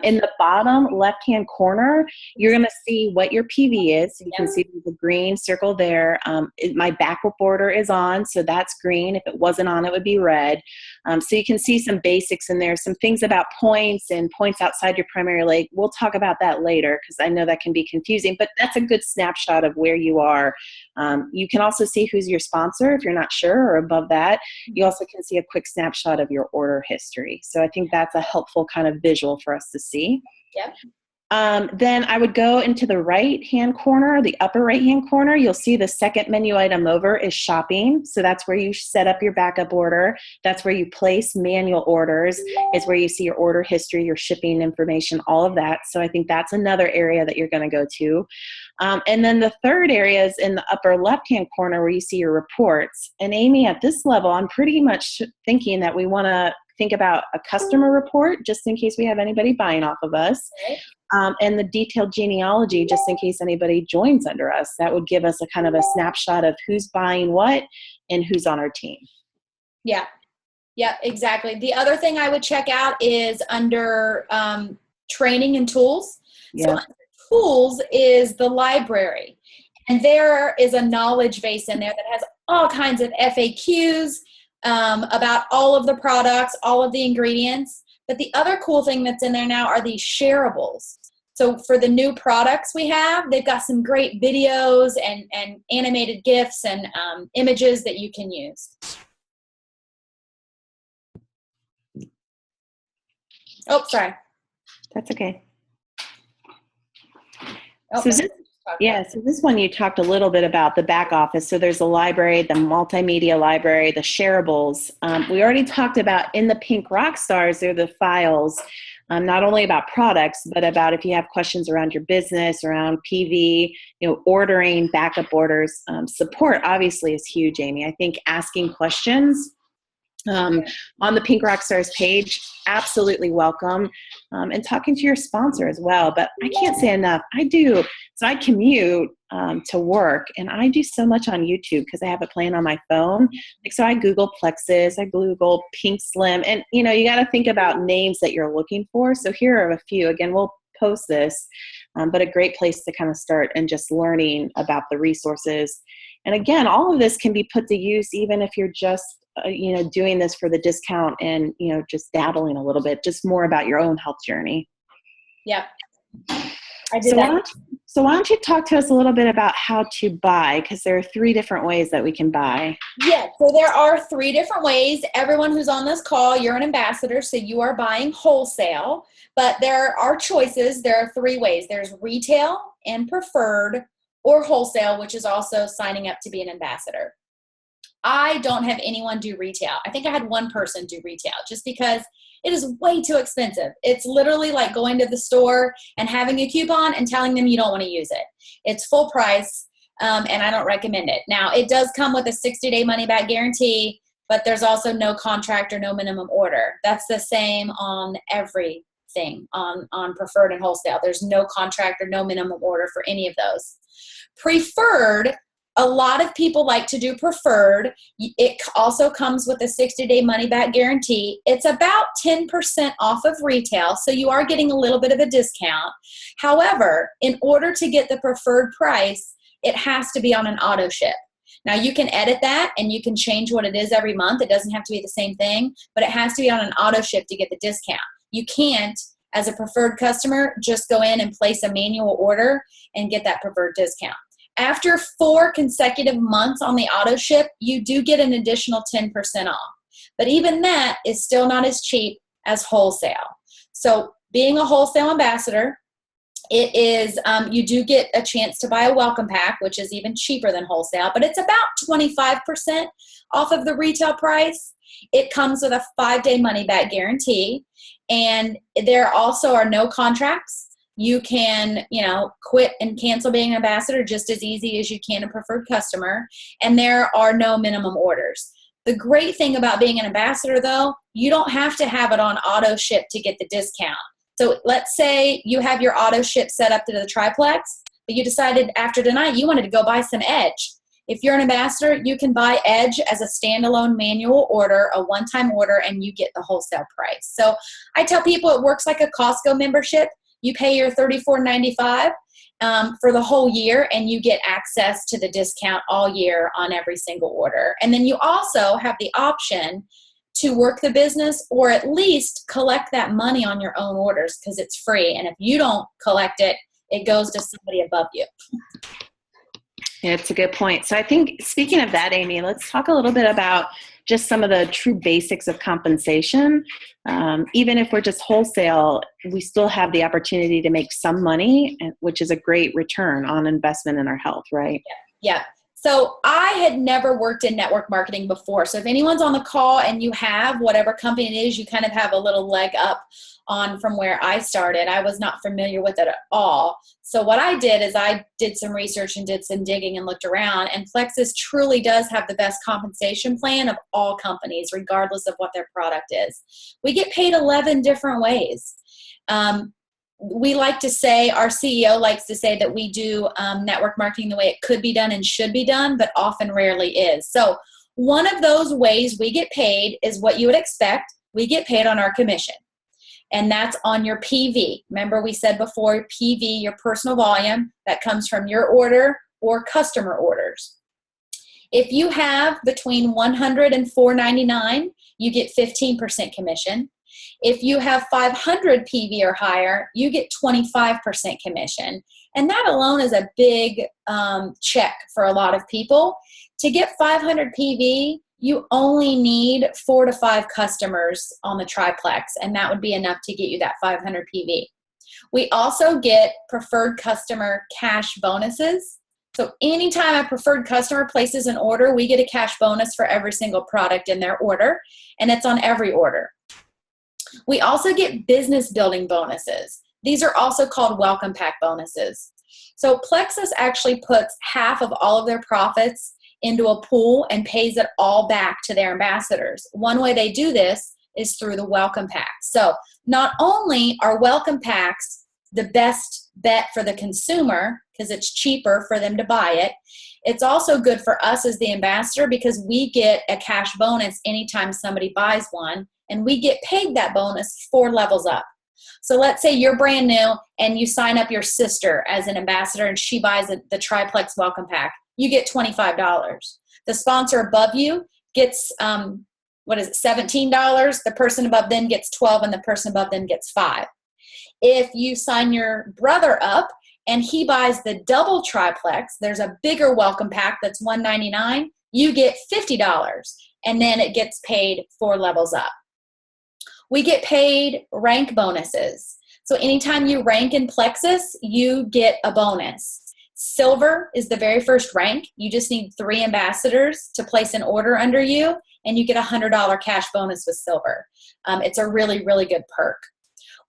In the bottom left-hand corner, you're going to see what your PV is. So you can see the green circle there. My backup order is on, so that's green. If it wasn't on, it would be red. So you can see some basics in there, some things about points and points outside your primary lake. We'll talk about that later because I know that can be confusing, but that's a good snapshot of where you are. You can also see who's your sponsor if you're not sure, or above that. You also can see a quick snapshot of your order history. So I think that's a helpful kind of visual for us to see. Yep. Then I would go into the right-hand corner, the upper right-hand corner. You'll see the second menu item over is shopping. So that's where you set up your backup order. That's where you place manual orders. Is where you see your order history, your shipping information, all of that. So I think that's another area that you're going to go to. And then the third area is in the upper left-hand corner where you see your reports. And Amy, at this level, I'm pretty much thinking that we want to think about a customer report just in case we have anybody buying off of us. And the detailed genealogy, just in case anybody joins under us. That would give us a kind of a snapshot of who's buying what and who's on our team. Yeah, exactly. The other thing I would check out is under training and tools. So Yeah. under tools is the library. And there is a knowledge base in there that has all kinds of FAQs about all of the products, all of the ingredients. But the other cool thing that's in there now are these shareables. So for the new products we have, they've got some great videos and animated GIFs and images that you can use. Oh, sorry. That's okay. Oh, So this one you talked a little bit about the back office. So there's the library, the multimedia library, the shareables. We already talked about in the Pink Rock Stars, they're the files, not only about products, but about if you have questions around your business, around PV, ordering, backup orders. Support obviously is huge, Amy. I think asking questions on the Pink Rock Stars page, absolutely welcome. And talking to your sponsor as well. But I can't say enough. So I commute to work, and I do so much on YouTube because I have it playing on my phone. So I Google PLEXUS, I Google Pink Slim, and you got to think about names that you're looking for. So here are a few. Again, we'll post this, but a great place to kind of start and just learning about the resources. And again, all of this can be put to use even if you're just doing this for the discount and, just dabbling a little bit, just more about your own health journey. Yep. I did that. So why don't you talk to us a little bit about how to buy, because there are 3 different ways that we can buy. Yeah, so there are 3 different ways. Everyone who's on this call, you're an ambassador, so you are buying wholesale, but there are choices. There are 3 ways. There's retail and preferred, or wholesale, which is also signing up to be an ambassador. I don't have anyone do retail. I think I had one person do retail just because it is way too expensive. It's literally like going to the store and having a coupon and telling them you don't want to use it. It's full price, and I don't recommend it. Now, it does come with a 60-day money-back guarantee, but there's also no contract or no minimum order. That's the same on everything on preferred and wholesale. There's no contract or no minimum order for any of those. Preferred, a lot of people like to do preferred. It also comes with a 60-day money-back guarantee. It's about 10% off of retail, so you are getting a little bit of a discount. However, in order to get the preferred price, it has to be on an auto ship. Now, you can edit that, and you can change what it is every month. It doesn't have to be the same thing, but it has to be on an auto ship to get the discount. You can't, as a preferred customer, just go in and place a manual order and get that preferred discount. After 4 consecutive months on the auto ship, you do get an additional 10% off. But even that is still not as cheap as wholesale. So being a wholesale ambassador, it is, you do get a chance to buy a welcome pack, which is even cheaper than wholesale, but it's about 25% off of the retail price. It comes with a 5-day money-back guarantee, and there also are no contracts. You can, quit and cancel being an ambassador just as easy as you can a preferred customer, and there are no minimum orders. The great thing about being an ambassador, though, you don't have to have it on auto ship to get the discount. So let's say you have your auto ship set up to the triplex, but you decided after tonight you wanted to go buy some Edge. If you're an ambassador, you can buy Edge as a standalone manual order, a one-time order, and you get the wholesale price. So I tell people it works like a Costco membership. You pay your $34.95 for the whole year, and you get access to the discount all year on every single order. And then you also have the option to work the business or at least collect that money on your own orders because it's free. And if you don't collect it, it goes to somebody above you. Yeah, it's a good point. So I think, speaking of that, Amy, let's talk a little bit about just some of the true basics of compensation. Even if we're just wholesale, we still have the opportunity to make some money, which is a great return on investment in our health, right? Yeah. So I had never worked in network marketing before. So if anyone's on the call and you have whatever company it is, you kind of have a little leg up on from where I started. I was not familiar with it at all. So what I did is I did some research and did some digging and looked around, and PLEXUS truly does have the best compensation plan of all companies, regardless of what their product is. We get paid 11 different ways. We like to say, our CEO likes to say that we do network marketing the way it could be done and should be done, but often rarely is. So one of those ways we get paid is what you would expect. We get paid on our commission. and that's on your PV. Remember we said before, PV, your personal volume, that comes from your order or customer orders. If you have between 100 and 499, you get 15% commission. If you have 500 PV or higher, you get 25% commission. And that alone is a big check for a lot of people. To get 500 PV, you only need 4 to 5 customers on the triplex, and that would be enough to get you that 500 PV. We also get preferred customer cash bonuses. So anytime a preferred customer places an order, we get a cash bonus for every single product in their order, and it's on every order. We also get business building bonuses. These are also called welcome pack bonuses. So PLEXUS actually puts half of all of their profits into a pool and pays it all back to their ambassadors. One way they do this is through the welcome packs. So not only are welcome packs the best bet for the consumer because it's cheaper for them to buy it, it's also good for us as the ambassador because we get a cash bonus anytime somebody buys one, and we get paid that bonus 4 levels up. So let's say you're brand new and you sign up your sister as an ambassador and she buys the triplex welcome pack. You get $25. The sponsor above you gets, $17? The person above them gets $12 and the person above them gets $5. If you sign your brother up and he buys the double triplex, there's a bigger welcome pack that's $199, you get $50, and then it gets paid 4 levels up. We get paid rank bonuses. So anytime you rank in PLEXUS, you get a bonus. Silver is the very first rank. You just need 3 ambassadors to place an order under you, and you get a $100 cash bonus with silver. It's a really, really good perk.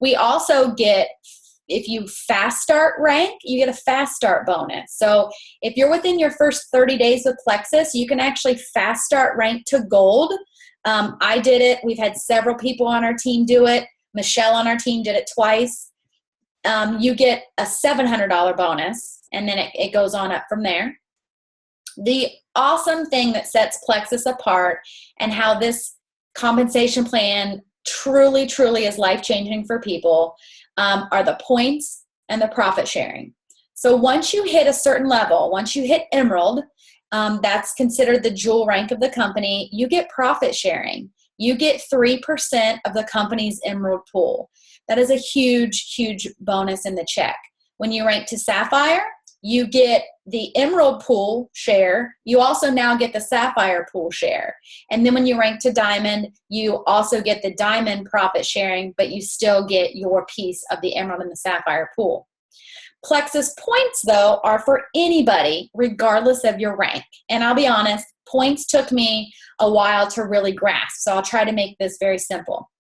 We also get, if you fast start rank, you get a fast start bonus. So if you're within your first 30 days with PLEXUS, you can actually fast start rank to gold. I did it. We've had several people on our team do it. Michelle on our team did it twice. You get a $700 bonus, and then it goes on up from there. The awesome thing that sets PLEXUS apart and how this compensation plan truly, truly is life-changing for people are the points and the profit sharing. So once you hit a certain level, once you hit Emerald, that's considered the jewel rank of the company, you get profit sharing. You get 3% of the company's Emerald pool. That is a huge, huge bonus in the check. When you rank to Sapphire, you get the Emerald pool share. You also now get the Sapphire pool share. And then when you rank to Diamond, you also get the Diamond profit sharing, but you still get your piece of the Emerald and the Sapphire pool. PLEXUS points, though, are for anybody, regardless of your rank. And I'll be honest, points took me a while to really grasp, so I'll try to make this very simple.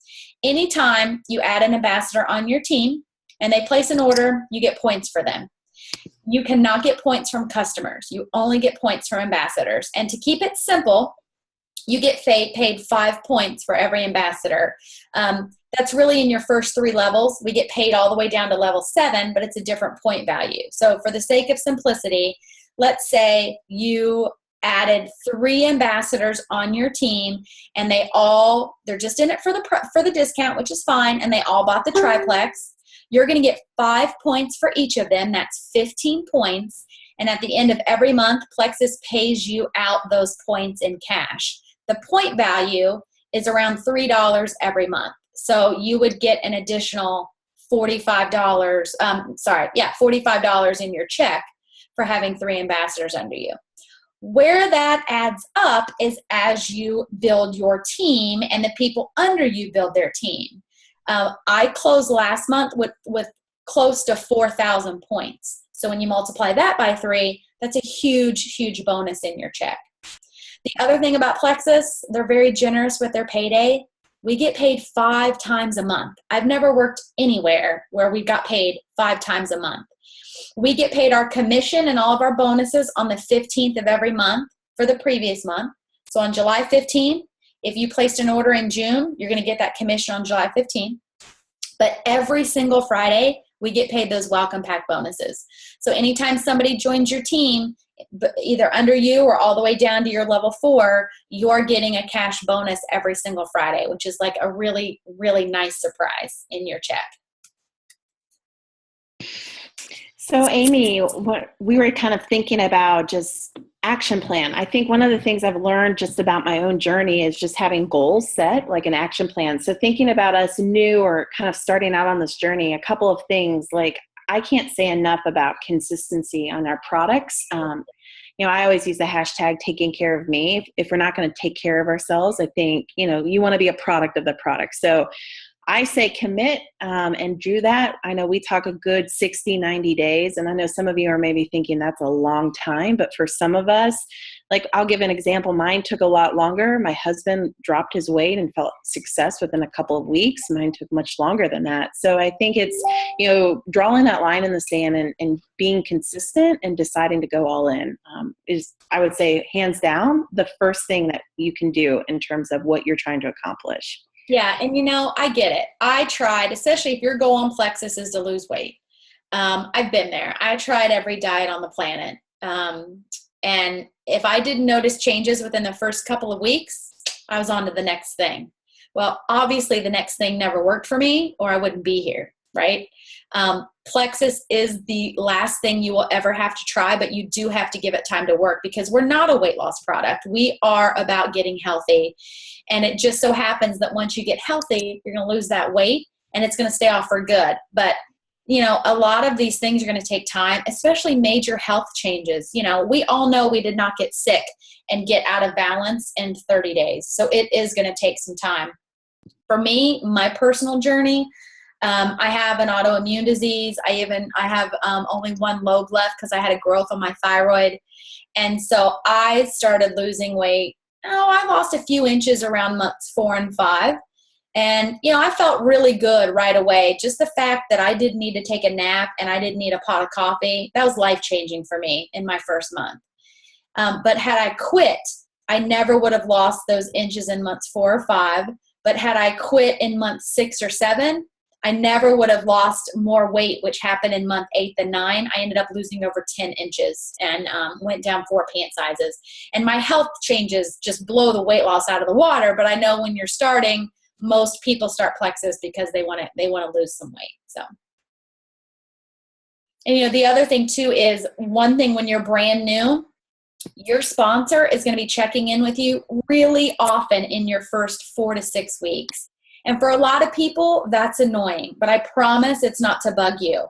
Anytime you add an ambassador on your team and they place an order, you get points for them. You cannot get points from customers. You only get points from ambassadors. And to keep it simple, you get paid 5 points for every ambassador. That's really in your first 3 levels. We get paid all the way down to level 7, but it's a different point value. So for the sake of simplicity, let's say you added 3 ambassadors on your team, and they're just in it for the discount, which is fine, and they all bought the triplex. You're going to get 5 points for each of them. That's 15 points. And at the end of every month, PLEXUS pays you out those points in cash. The point value is around $3 every month. So you would get an additional $45 in your check for having 3 ambassadors under you. Where that adds up is as you build your team and the people under you build their team. I closed last month with close to 4,000 points. So when you multiply that by 3, that's a huge, huge bonus in your check. The other thing about PLEXUS, they're very generous with their payday. We get paid 5 times a month. I've never worked anywhere where we got paid 5 times a month. We get paid our commission and all of our bonuses on the 15th of every month for the previous month. So on July 15th, if you placed an order in June, you're going to get that commission on July 15th. But every single Friday, we get paid those welcome pack bonuses. So anytime somebody joins your team either under you or all the way down to your level 4, you're getting a cash bonus every single Friday, which is like a really, really nice surprise in your check. So Amy, what we were kind of thinking about just action plan. I think one of the things I've learned just about my own journey is just having goals set, like an action plan. So thinking about us new or kind of starting out on this journey, a couple of things, like I can't say enough about consistency on our products. I always use the hashtag taking care of me. If we're not going to take care of ourselves, I think, you want to be a product of the product. So I say commit and do that. I know we talk a good 60, 90 days. And I know some of you are maybe thinking that's a long time. But for some of us, like I'll give an example. Mine took a lot longer. My husband dropped his weight and felt success within a couple of weeks. Mine took much longer than that. So I think it's, drawing that line in the sand and being consistent and deciding to go all in is, I would say, hands down, the first thing that you can do in terms of what you're trying to accomplish. Yeah. And I get it. I tried, especially if your goal on PLEXUS is to lose weight. I've been there. I tried every diet on the planet. And if I didn't notice changes within the first couple of weeks, I was on to the next thing. Well, obviously the next thing never worked for me or I wouldn't be here. Right. PLEXUS is the last thing you will ever have to try, but you do have to give it time to work because we're not a weight loss product. We are about getting healthy. And it just so happens that once you get healthy, you're going to lose that weight and it's going to stay off for good. But, a lot of these things are going to take time, especially major health changes. We all know we did not get sick and get out of balance in 30 days. So it is going to take some time. For me, my personal journey, I have an autoimmune disease. I have only one lobe left because I had a growth on my thyroid. And so I started losing weight. I lost a few inches around months 4 and 5. And, I felt really good right away. Just the fact that I didn't need to take a nap and I didn't need a pot of coffee, that was life-changing for me in my first month. But had I quit, I never would have lost those inches in months 4 or 5. But had I quit in month 6 or 7, I never would have lost more weight, which happened in month 8 and 9. I ended up losing over 10 inches and went down 4 pant sizes. And my health changes just blow the weight loss out of the water. But I know when you're starting, most people start PLEXUS because they want to lose some weight. So, and the other thing too is one thing when you're brand new, your sponsor is going to be checking in with you really often in your first 4 to 6 weeks. And for a lot of people, that's annoying, but I promise it's not to bug you.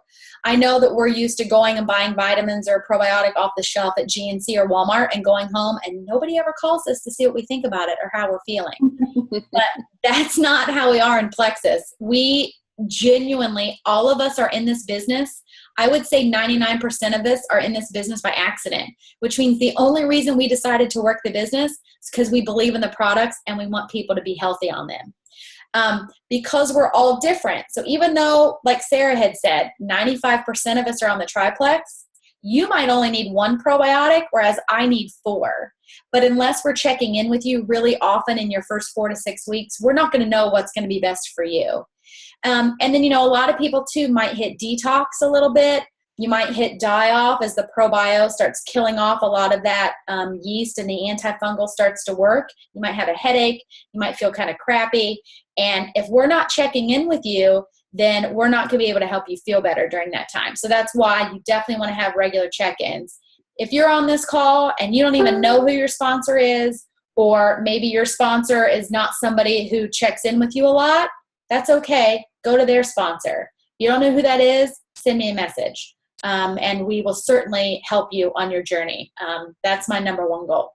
I know that we're used to going and buying vitamins or probiotic off the shelf at GNC or Walmart and going home, and nobody ever calls us to see what we think about it or how we're feeling. But that's not how we are in PLEXUS. We genuinely, all of us are in this business. I would say 99% of us are in this business by accident, which means the only reason we decided to work the business is because we believe in the products and we want people to be healthy on them. Because we're all different. So even though, like Sarah had said, 95% of us are on the triplex, you might only need 1 probiotic, whereas I need 4. But unless we're checking in with you really often in your first 4 to 6 weeks, we're not going to know what's going to be best for you. And then, a lot of people too might hit detox a little bit. You might hit die off as the probio starts killing off a lot of that yeast and the antifungal starts to work. You might have a headache. You might feel kind of crappy. And if we're not checking in with you, then we're not going to be able to help you feel better during that time. So that's why you definitely want to have regular check-ins. If you're on this call and you don't even know who your sponsor is, or maybe your sponsor is not somebody who checks in with you a lot, that's okay. Go to their sponsor. If you don't know who that is, send me a message. And we will certainly help you on your journey. That's my number 1 goal.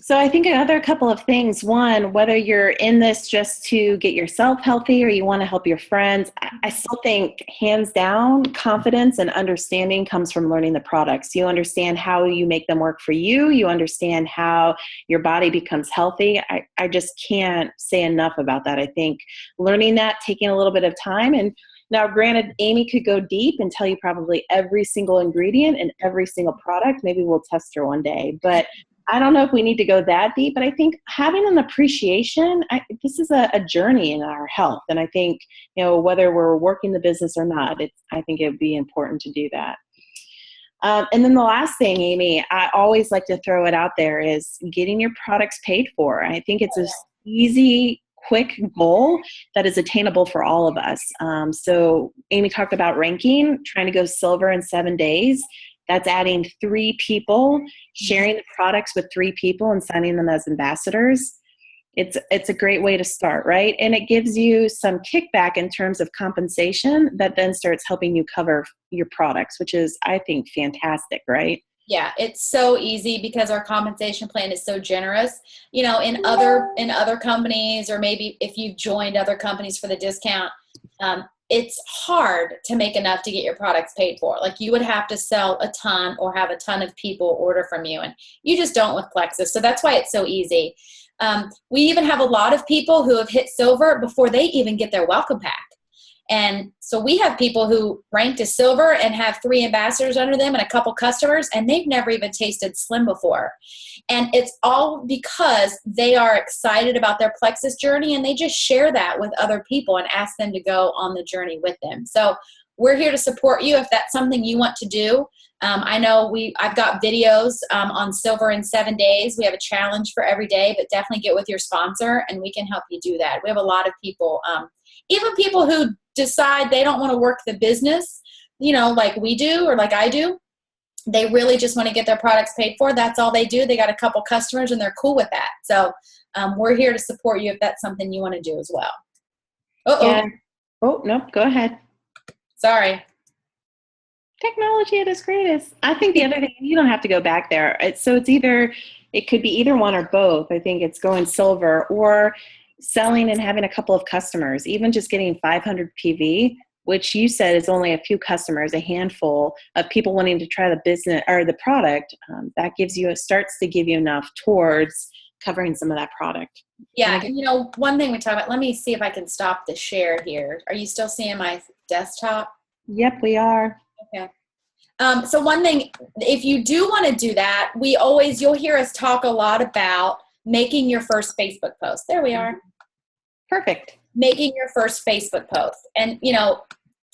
So I think another couple of things. One, whether you're in this just to get yourself healthy or you want to help your friends, I still think hands down, confidence and understanding comes from learning the products. You understand how you make them work for you. You understand how your body becomes healthy. I just can't say enough about that. I think learning that, taking a little bit of time. And now, granted, Amy could go deep and tell you probably every single ingredient and every single product. Maybe we'll test her one day. But I don't know if we need to go that deep, but I think having an appreciation, this is a journey in our health. And I think, whether we're working the business or not, I think it would be important to do that. And then the last thing, Amy, I always like to throw it out there is getting your products paid for. I think it's an easy, quick goal that is attainable for all of us. So Amy talked about ranking, trying to go silver in 7 days. That's adding 3 people, sharing the products with 3 people and signing them as ambassadors. It's a great way to start, right? And it gives you some kickback in terms of compensation that then starts helping you cover your products, which is, I think, fantastic, right? Yeah, it's so easy because our compensation plan is so generous. You know, in other companies, or maybe if you've joined other companies for the discount, it's hard to make enough to get your products paid for. Like, you would have to sell a ton or have a ton of people order from you, and you just don't with PLEXUS. So that's why it's so easy. We even have a lot of people who have hit silver before they even get their welcome pack. And so we have people who rank to silver and have 3 ambassadors under them and a couple customers, and they've never even tasted Slim before. And it's all because they are excited about their PLEXUS journey, and they just share that with other people and ask them to go on the journey with them. So we're here to support you if that's something you want to do. I know I've got videos on silver in 7 days. We have a challenge for every day, but definitely get with your sponsor and we can help you do that. We have a lot of people, even people who decide they don't want to work the business, you know, like we do or like I do. They really just want to get their products paid for. That's all they do. They got a couple customers and they're cool with that. So we're here to support you if that's something you want to do as well. Yeah. Oh, no, go ahead. Sorry. Technology at its greatest. I think the other thing, you don't have to go back there. It could be either one or both. I think it's going silver or selling and having a couple of customers, even just getting 500 PV, which you said is only a few customers, a handful of people wanting to try the business or the product. That starts to give you enough towards covering some of that product. Yeah. You know, one thing we talk about, let me see if I can stop the share here. Are you still seeing my desktop? Yep, we are. Okay. So one thing, if you do want to do that, you'll hear us talk a lot about making your first Facebook post. There we are. Perfect. Making your first Facebook post. And, you know,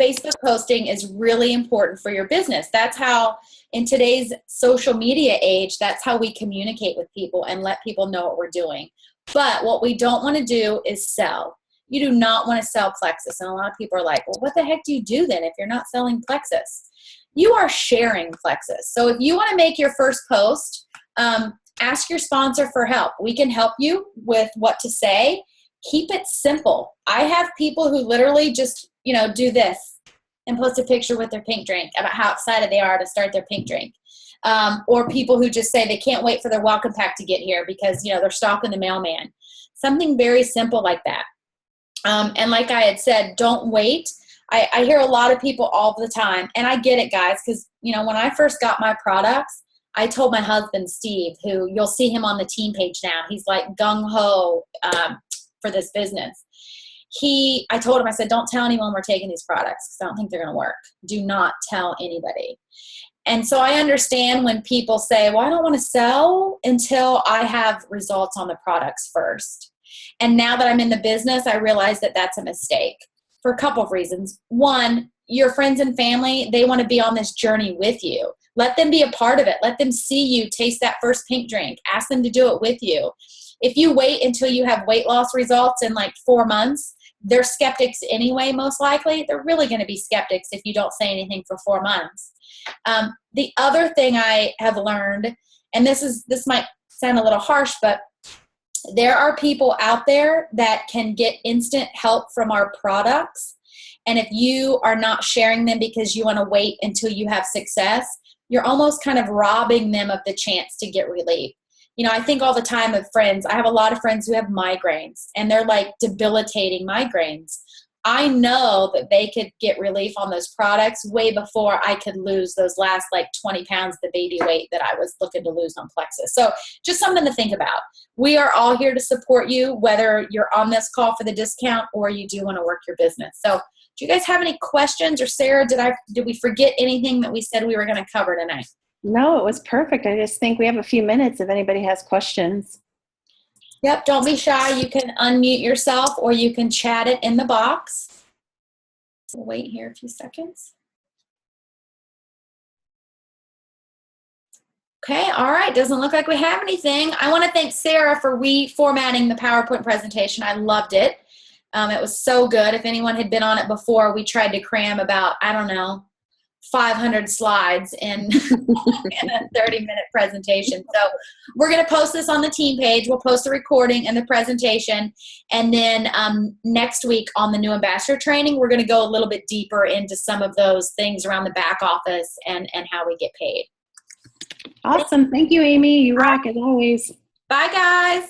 Facebook posting is really important for your business. That's how, in today's social media age, that's how we communicate with people and let people know what we're doing. But what we don't want to do is sell. You do not want to sell PLEXUS. And a lot of people are like, well, what the heck do you do then if you're not selling PLEXUS? You are sharing PLEXUS. So if you want to make your first post, ask your sponsor for help. We can help you with what to say. Keep it simple. I have people who literally just, you know, do this and post a picture with their pink drink about how excited they are to start their pink drink. Or people who just say they can't wait for their welcome pack to get here because, you know, they're stalking the mailman. Something very simple like that. And like I had said, don't wait. I hear a lot of people all the time, and I get it, guys, because, you know, when I first got my products, I told my husband, Steve, who you'll see him on the team page now. He's like gung-ho for this business. I told him, I said, don't tell anyone we're taking these products because I don't think they're going to work. Do not tell anybody. And so I understand when people say, well, I don't want to sell until I have results on the products first. And now that I'm in the business, I realize that that's a mistake for a couple of reasons. One, your friends and family, they want to be on this journey with you. Let them be a part of it. Let them see you taste that first pink drink. Ask them to do it with you. If you wait until you have weight loss results in like 4 months, they're skeptics anyway, most likely. They're really going to be skeptics if you don't say anything for 4 months. The other thing I have learned, and this might sound a little harsh, but there are people out there that can get instant help from our products. And if you are not sharing them because you want to wait until you have success, you're almost kind of robbing them of the chance to get relief. You know, I think all the time of friends. I have a lot of friends who have migraines, and they're like debilitating migraines. I know that they could get relief on those products way before I could lose those last like 20 pounds, the baby weight that I was looking to lose on PLEXUS. So just something to think about. We are all here to support you, whether you're on this call for the discount or you do want to work your business. So do you guys have any questions? Or Sarah, did we forget anything that we said we were going to cover tonight? No, it was perfect. I just think we have a few minutes if anybody has questions. Yep, don't be shy. You can unmute yourself or you can chat it in the box. We'll wait here a few seconds. Okay, all right. Doesn't look like we have anything. I want to thank Sarah for reformatting the PowerPoint presentation. I loved it. It was so good. If anyone had been on it before, we tried to cram about, I don't know, 500 slides in, in a 30-minute presentation. So we're going to post this on the team page. We'll post the recording and the presentation. And then next week on the new ambassador training, we're going to go a little bit deeper into some of those things around the back office and how we get paid. Awesome. Thank you, Amy. You rock as always. Bye, guys.